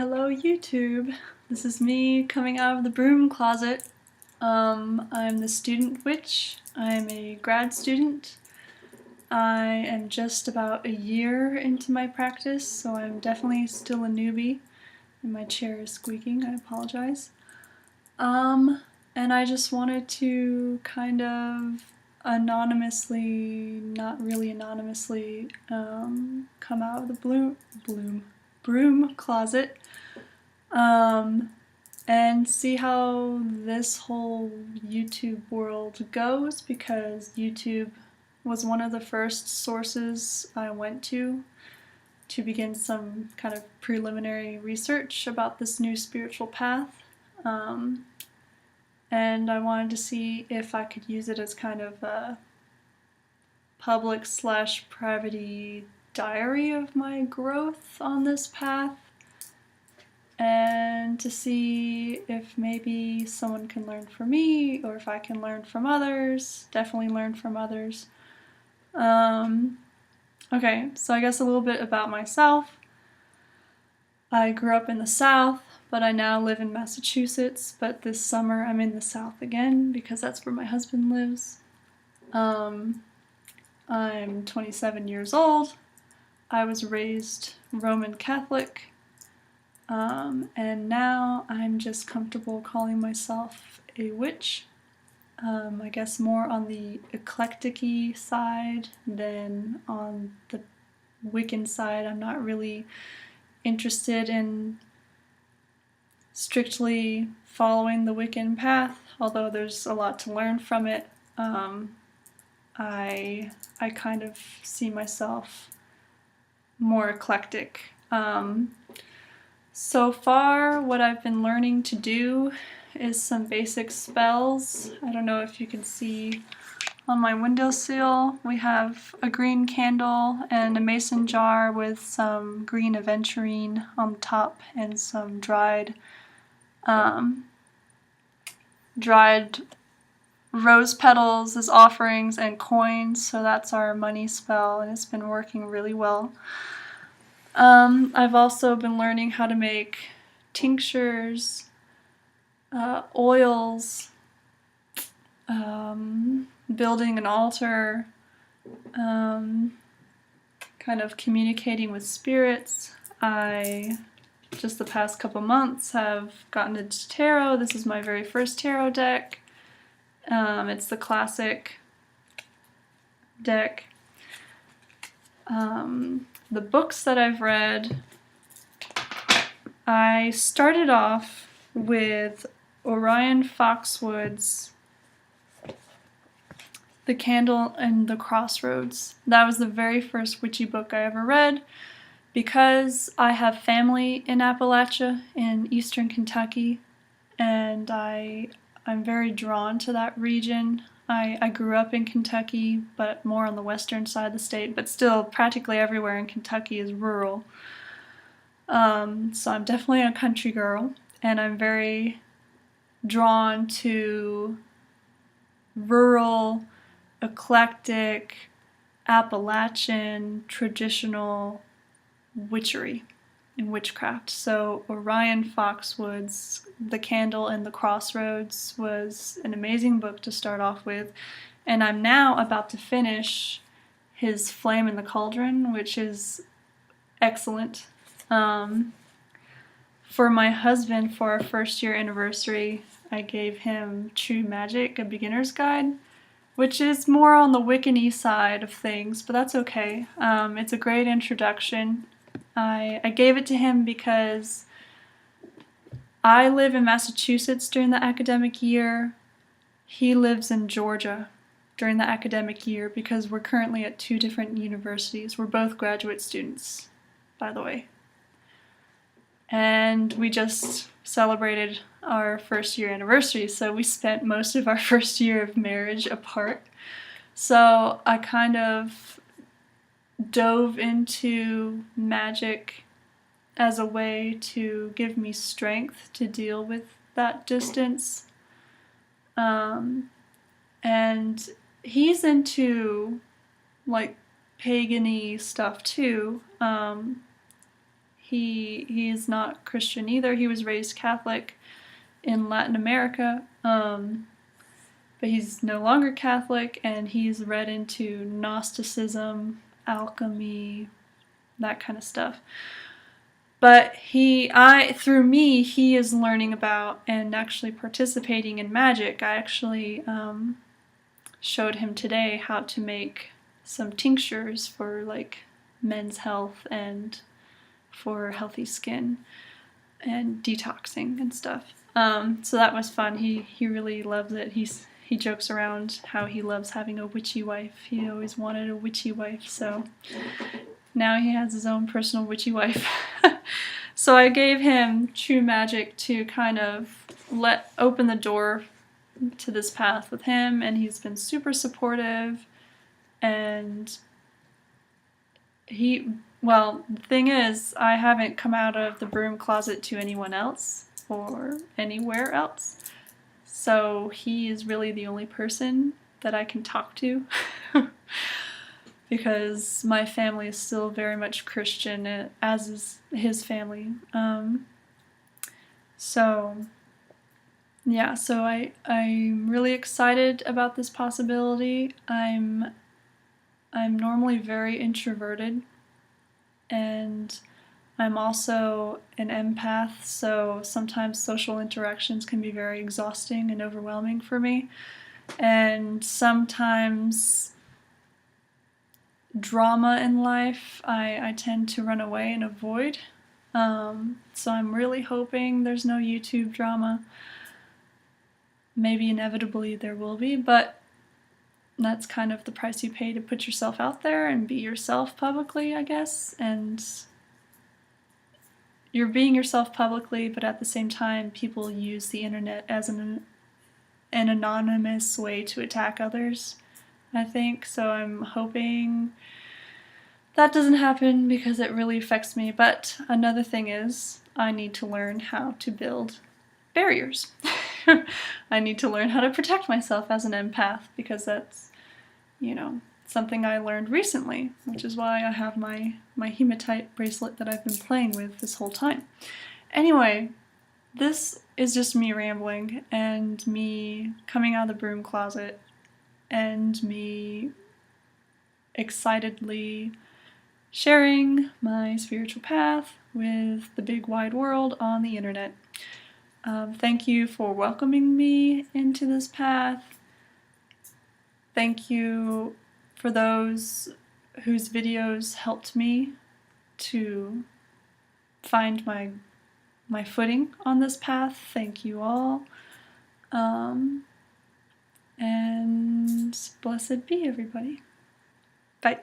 Hello YouTube! This is me coming out of the broom closet. I'm the student witch. I'm a grad student. I am just about a year into my practice, so I'm definitely still a newbie. And my chair is squeaking, I apologize. And I just wanted to kind of anonymously, not really anonymously, come out of the broom closet. And see how this whole YouTube world goes, because YouTube was one of the first sources I went to begin some kind of preliminary research about this new spiritual path. And I wanted to see if I could use it as kind of a public/private diary of my growth on this path, and to see if maybe someone can learn from me, or if I can learn from others. Definitely learn from others. Okay, so I guess a little bit about myself. I grew up in the South, but I now live in Massachusetts, but this summer I'm in the South again because that's where my husband lives. I'm 27 years old. I was raised Roman Catholic. And now I'm just comfortable calling myself a witch. I guess more on the eclectic-y side than on the Wiccan side. I'm not really interested in strictly following the Wiccan path, although there's a lot to learn from it. I kind of see myself more eclectic. So far, what I've been learning to do is some basic spells. I don't know if you can see on my windowsill. We have a green candle and a mason jar with some green aventurine on the top and some dried rose petals as offerings and coins. So that's our money spell, and it's been working really well. I've also been learning how to make tinctures, oils, building an altar, kind of communicating with spirits. I, just the past couple months, have gotten into tarot. This is my very first tarot deck. It's the classic deck. The books that I've read, I started off with Orion Foxwood's The Candle and the Crossroads. That was the very first witchy book I ever read, because I have family in Appalachia in eastern Kentucky, and I'm very drawn to that region. I grew up in Kentucky, but more on the western side of the state, but still practically everywhere in Kentucky is rural. So I'm definitely a country girl, and I'm very drawn to rural, eclectic, Appalachian, traditional witchery and witchcraft. So Orion Foxwood's The Candle and the Crossroads was an amazing book to start off with, and I'm now about to finish his Flame in the Cauldron, which is excellent. For my husband, for our first year anniversary, I gave him True Magic, a beginner's guide, which is more on the Wiccan-y side of things, but that's okay. It's a great introduction. I gave it to him because I live in Massachusetts during the academic year. He lives in Georgia during the academic year, because we're currently at two different universities. We're both graduate students, by the way. And we just celebrated our first year anniversary, so we spent most of our first year of marriage apart. So I kind of dove into magic as a way to give me strength to deal with that distance. And he's into like pagan-y stuff too. He is not Christian either. He was raised Catholic in Latin America, but he's no longer Catholic, and he's read into Gnosticism, alchemy, that kind of stuff. But through me, he is learning about and actually participating in magic. I actually showed him today how to make some tinctures for like men's health and for healthy skin and detoxing and stuff. So that was fun. He really loves it. He jokes around how he loves having a witchy wife. He always wanted a witchy wife, so now he has his own personal witchy wife. So I gave him true magic to kind of open the door to this path with him, and he's been super supportive. And well, the thing is, I haven't come out of the broom closet to anyone else or anywhere else. So he is really the only person that I can talk to. Because my family is still very much Christian, as is his family. So I'm really excited about this possibility. I'm normally very introverted, and I'm also an empath, so sometimes social interactions can be very exhausting and overwhelming for me. And sometimes drama in life I tend to run away and avoid. So I'm really hoping there's no YouTube drama. Maybe inevitably there will be, but that's kind of the price you pay to put yourself out there and be yourself publicly, I guess. And you're being yourself publicly, but at the same time people use the internet as an anonymous way to attack others, I think. So I'm hoping that doesn't happen because it really affects me. But another thing is, I need to learn how to build barriers. I need to learn how to protect myself as an empath, because that's, something I learned recently, which is why I have my hematite bracelet that I've been playing with this whole time. Anyway, this is just me rambling, and me coming out of the broom closet, and me excitedly sharing my spiritual path with the big wide world on the internet. Thank you for welcoming me into this path. Thank you for those whose videos helped me to find my footing on this path. Thank you all. And blessed be everybody. Bye.